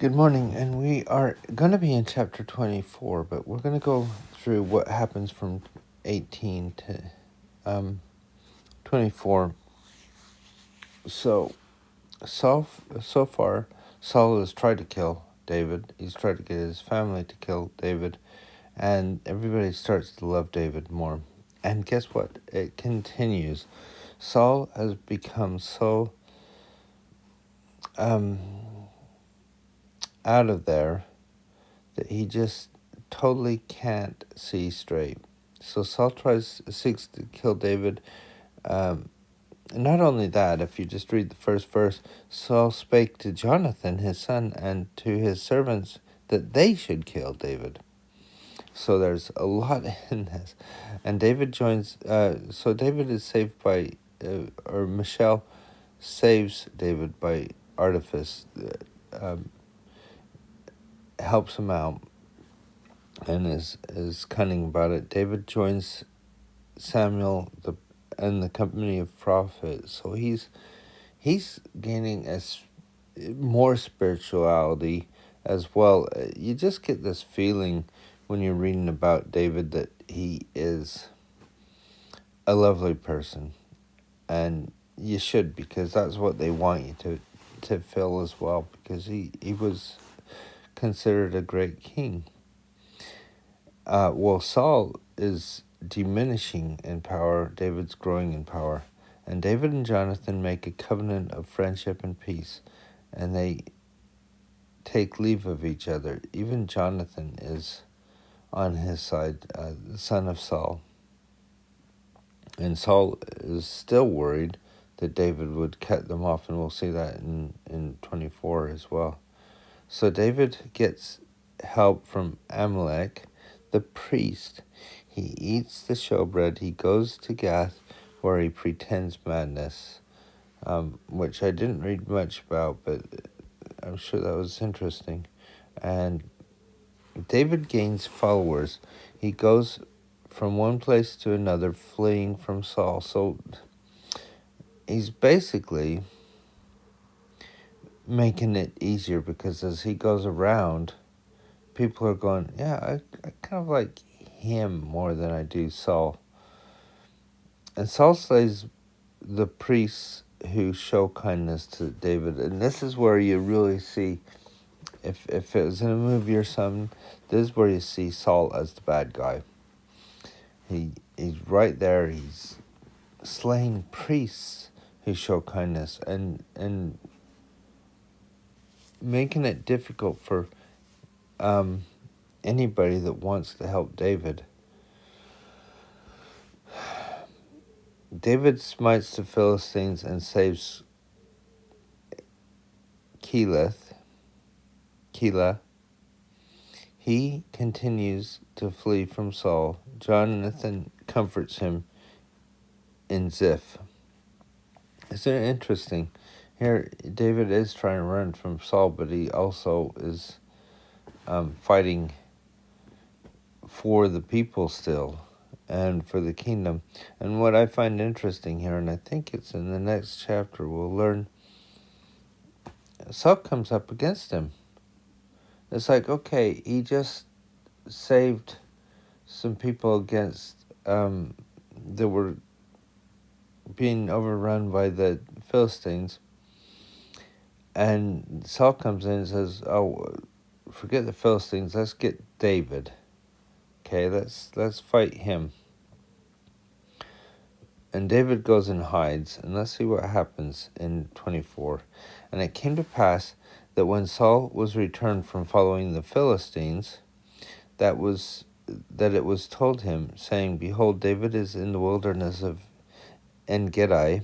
Good morning, and we are going to be in chapter 24, but we're going to go through what happens from 18 to 24. So far, Saul has tried to kill David. He's tried to get his family to kill David, and everybody starts to love David more. And guess what? It continues. Saul has become so out of there that he just totally can't see straight. So Saul seeks to kill David. Not only that, if you just read the first verse, Saul spake to Jonathan, his son, and to his servants that they should kill David. So there's a lot in this. And David joins, so David is saved by, or Michelle saves David by artifice, helps him out, and is cunning about it. David joins Samuel and the company of prophets. So he's gaining more spirituality as well. You just get this feeling when you're reading about David that he is a lovely person, and you should, because that's what they want you to feel as well, because he was considered a great king. Saul is diminishing in power, David's growing in power. And David and Jonathan make a covenant of friendship and peace, and they take leave of each other. Even Jonathan is on his side, the son of Saul. And Saul is still worried that David would cut them off, and we'll see that in 24 as well. So David gets help from Amalek, the priest. He eats the showbread. He goes to Gath, where he pretends madness, which I didn't read much about, but I'm sure that was interesting. And David gains followers. He goes from one place to another, fleeing from Saul. So he's basically making it easier, because as he goes around, people are going, yeah, I kind of like him more than I do Saul. And Saul slays the priests who show kindness to David. And this is where you really see, if it was in a movie or something, this is where you see Saul as the bad guy. He's right there. He's slaying priests who show kindness and making it difficult for anybody that wants to help David. David smites the Philistines and saves Keilah. He continues to flee from Saul. Jonathan comforts him in Ziph. Isn't it interesting? Here, David is trying to run from Saul, but he also is fighting for the people still, and for the kingdom. And what I find interesting here, and I think it's in the next chapter, we'll learn, Saul comes up against him. It's like, okay, he just saved some people against that were being overrun by the Philistines, and Saul comes in and says, oh, forget the Philistines, let's get David. Okay, let's fight him. And David goes and hides, and let's see what happens in 24. And it came to pass that when Saul was returned from following the Philistines, that it was told him, saying, behold, David is in the wilderness of En-Gedi.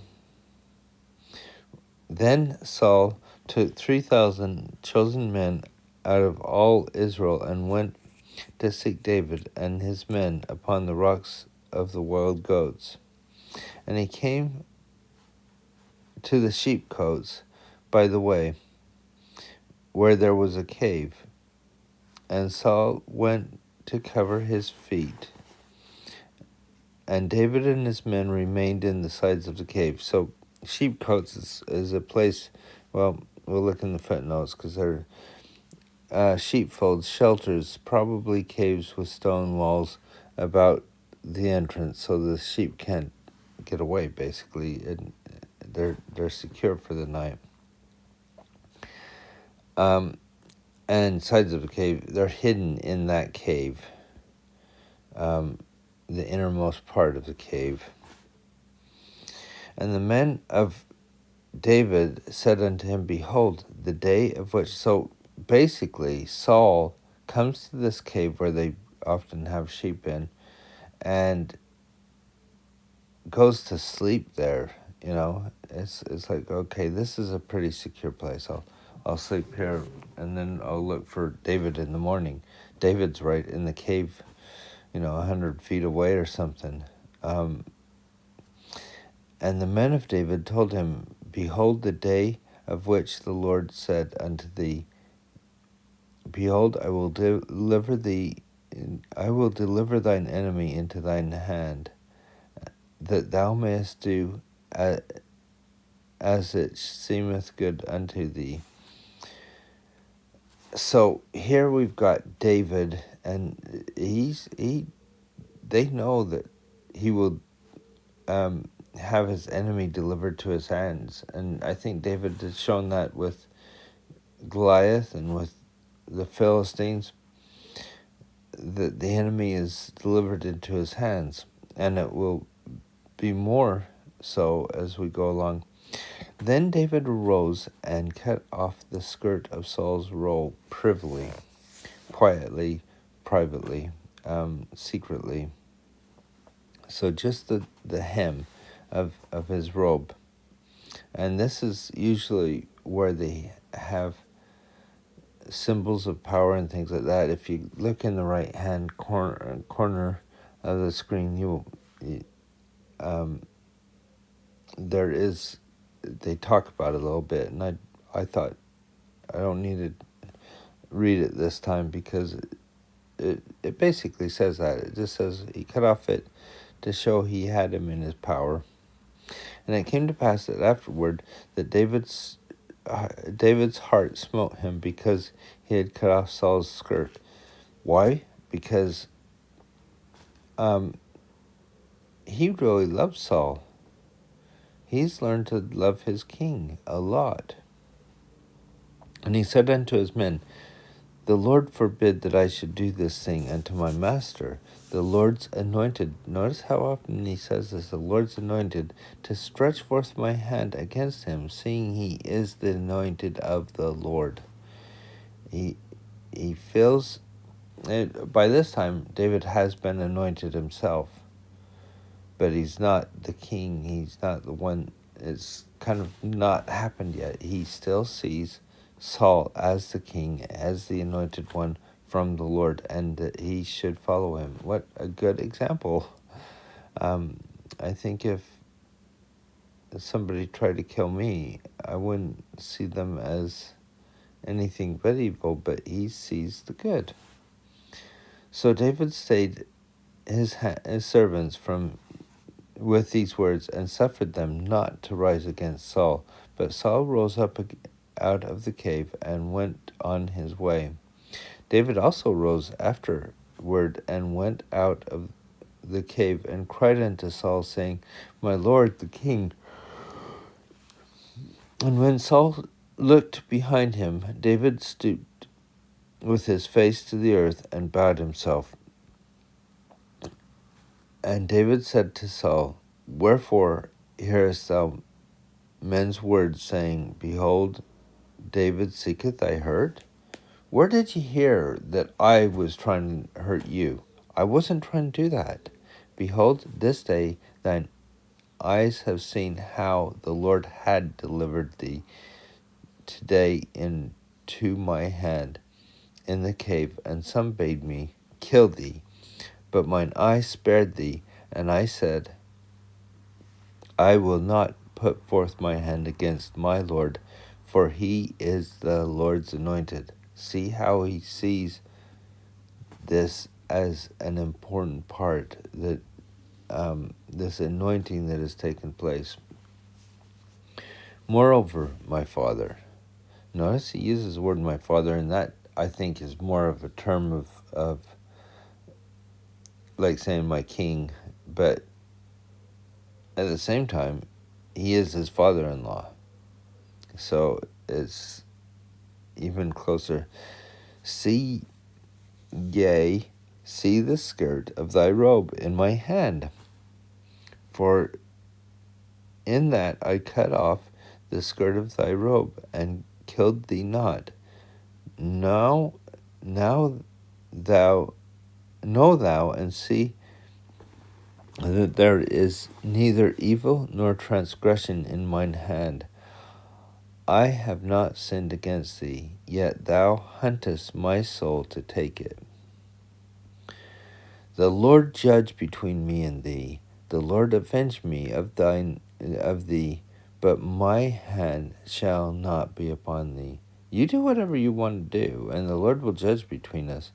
Then Saul took 3,000 chosen men out of all Israel, and went to seek David and his men upon the rocks of the wild goats. And he came to the sheepcotes by the way, where there was a cave. And Saul went to cover his feet. And David and his men remained in the sides of the cave. So sheepcotes is a place, well, we'll look in the footnotes, because sheepfolds, shelters, probably caves with stone walls about the entrance, so the sheep can't get away. Basically, and they're secure for the night. And sides of the cave, they're hidden in that cave, the innermost part of the cave. And the men of David said unto him, Behold, the day of which... So basically, Saul comes to this cave where they often have sheep in, and goes to sleep there. It's like, okay, this is a pretty secure place. I'll sleep here, and then I'll look for David in the morning. David's right in the cave, 100 feet away or something. And the men of David told him, Behold, the day of which the Lord said unto thee, Behold, I will deliver thine enemy into thine hand, that thou mayest do as it seemeth good unto thee. So here we've got David, and they know that he will have his enemy delivered to his hands. And I think David has shown that with Goliath and with the Philistines, that the enemy is delivered into his hands, and it will be more so as we go along. Then David arose and cut off the skirt of Saul's robe privily, quietly, privately, secretly. So just the hem of his robe. And this is usually where they have symbols of power and things like that. If you look in the right hand corner of the screen, they talk about it a little bit, and I thought I don't need to read it this time, because it basically says that. It just says he cut off it to show he had him in his power. And it came to pass that afterward that David's heart smote him, because he had cut off Saul's skirt. Why? Because he really loved Saul. He's learned to love his king a lot. And he said unto his men, The Lord forbid that I should do this thing unto my master, the Lord's anointed. Notice how often he says this, the Lord's anointed, to stretch forth my hand against him, seeing he is the anointed of the Lord. He feels, by this time, David has been anointed himself, but he's not the king. He's not the one. It's kind of not happened yet. He still sees Saul as the king, as the anointed one from the Lord, and that he should follow him. What a good example. I think if somebody tried to kill me, I wouldn't see them as anything but evil, but he sees the good. So David stayed his servants with these words, and suffered them not to rise against Saul. But Saul rose up out of the cave and went on his way. David also rose afterward and went out of the cave and cried unto Saul, saying, My lord the king. And when Saul looked behind him, David stooped with his face to the earth and bowed himself. And David said to Saul, Wherefore hearest thou men's words, saying, Behold, David seeketh thy hurt? Where did you hear that I was trying to hurt you? I wasn't trying to do that. Behold, this day thine eyes have seen how the Lord had delivered thee today into my hand in the cave, and some bade me kill thee. But mine eye spared thee, and I said, I will not put forth my hand against my Lord, for he is the Lord's anointed. See how he sees this as an important part, that this anointing that has taken place. Moreover, my father. Notice he uses the word my father, and that I think is more of a term of like saying my king, but at the same time, he is his father-in-law. So it's even closer. See, yea, see the skirt of thy robe in my hand. For in that I cut off the skirt of thy robe and killed thee not. Now thou know thou and see that there is neither evil nor transgression in mine hand. I have not sinned against thee, yet thou huntest my soul to take it. The Lord judge between me and thee. The Lord avenge me of thee, but my hand shall not be upon thee. You do whatever you want to do, and the Lord will judge between us.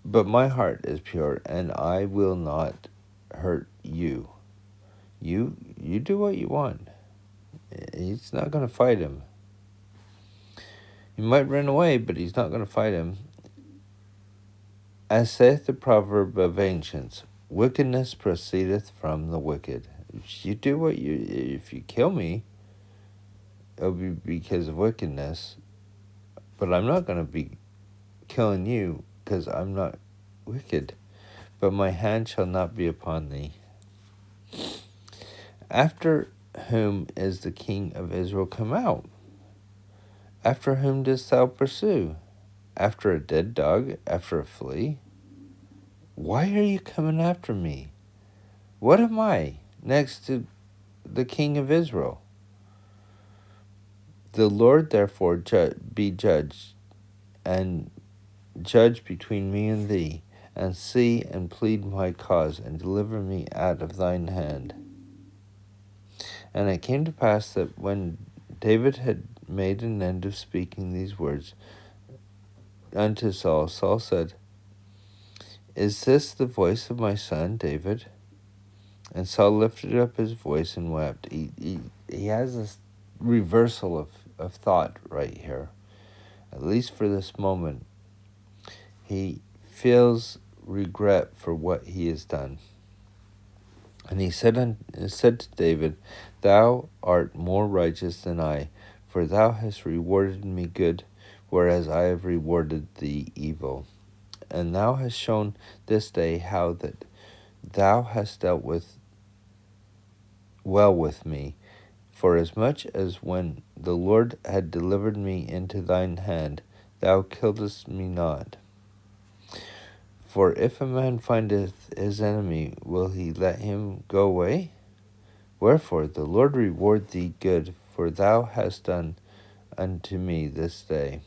But my heart is pure, and I will not hurt you. You do what you want. He's not going to fight him. He might run away, but he's not going to fight him. As saith the proverb of ancients, wickedness proceedeth from the wicked. If you kill me, it'll be because of wickedness. But I'm not going to be killing you because I'm not wicked. But my hand shall not be upon thee. After whom is the king of Israel come out? After whom dost thou pursue? After a dead dog? After a flea? Why are you coming after me? What am I next to the king of Israel? The Lord therefore be judged, and judge between me and thee, and see and plead my cause, and deliver me out of thine hand. And it came to pass that when David had made an end of speaking these words unto Saul, Saul said, Is this the voice of my son David? And Saul lifted up his voice and wept. He has this reversal of thought right here. At least for this moment. He feels regret for what he has done. And he said to David, Thou art more righteous than I, for thou hast rewarded me good, whereas I have rewarded thee evil. And thou hast shown this day how that thou hast dealt well with me, for as much as when the Lord had delivered me into thine hand, thou killedst me not. For if a man findeth his enemy, will he let him go away? Wherefore the Lord reward thee good, for thou hast done unto me this day.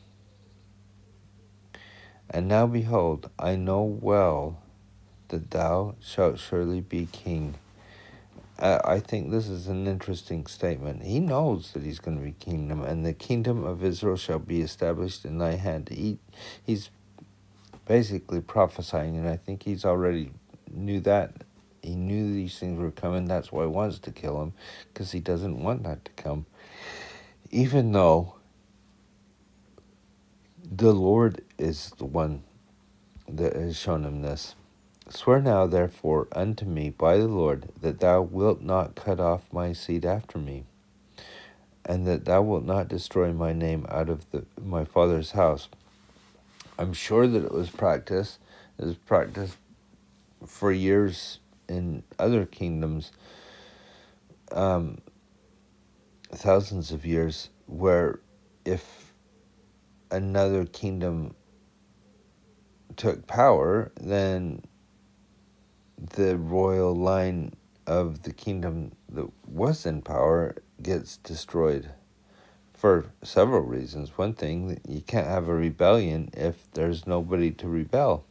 And now behold, I know well that thou shalt surely be king. I think this is an interesting statement. He knows that he's going to be kingdom, and the kingdom of Israel shall be established in thy hand. He's basically prophesying, and I think he's already knew that. He knew these things were coming. That's why he wants to kill him, because he doesn't want that to come. Even though the Lord is the one that has shown him this. Swear now, therefore, unto me by the Lord, that thou wilt not cut off my seed after me, and that thou wilt not destroy my name out of my father's house. I'm sure that it was practiced. It was practiced for years in other kingdoms, thousands of years, where if another kingdom took power, then the royal line of the kingdom that was in power gets destroyed for several reasons. One thing, you can't have a rebellion if there's nobody to rebel.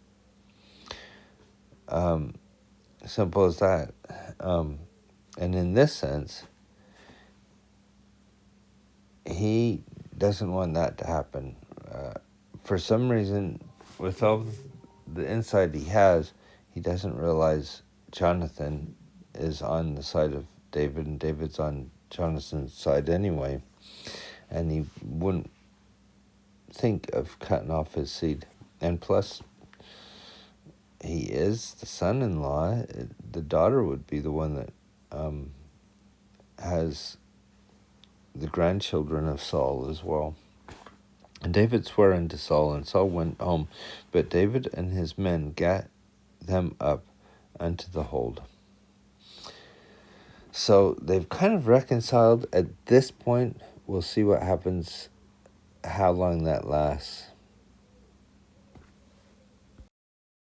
Simple as that. And in this sense, he doesn't want that to happen. For some reason, with all the insight he has, he doesn't realize Jonathan is on the side of David, and David's on Jonathan's side anyway. And he wouldn't think of cutting off his seed. And plus, he is the son-in-law. The daughter would be the one that has the grandchildren of Saul as well. And David swore unto Saul, and Saul went home. But David and his men gat them up unto the hold. So they've kind of reconciled at this point. We'll see what happens, how long that lasts.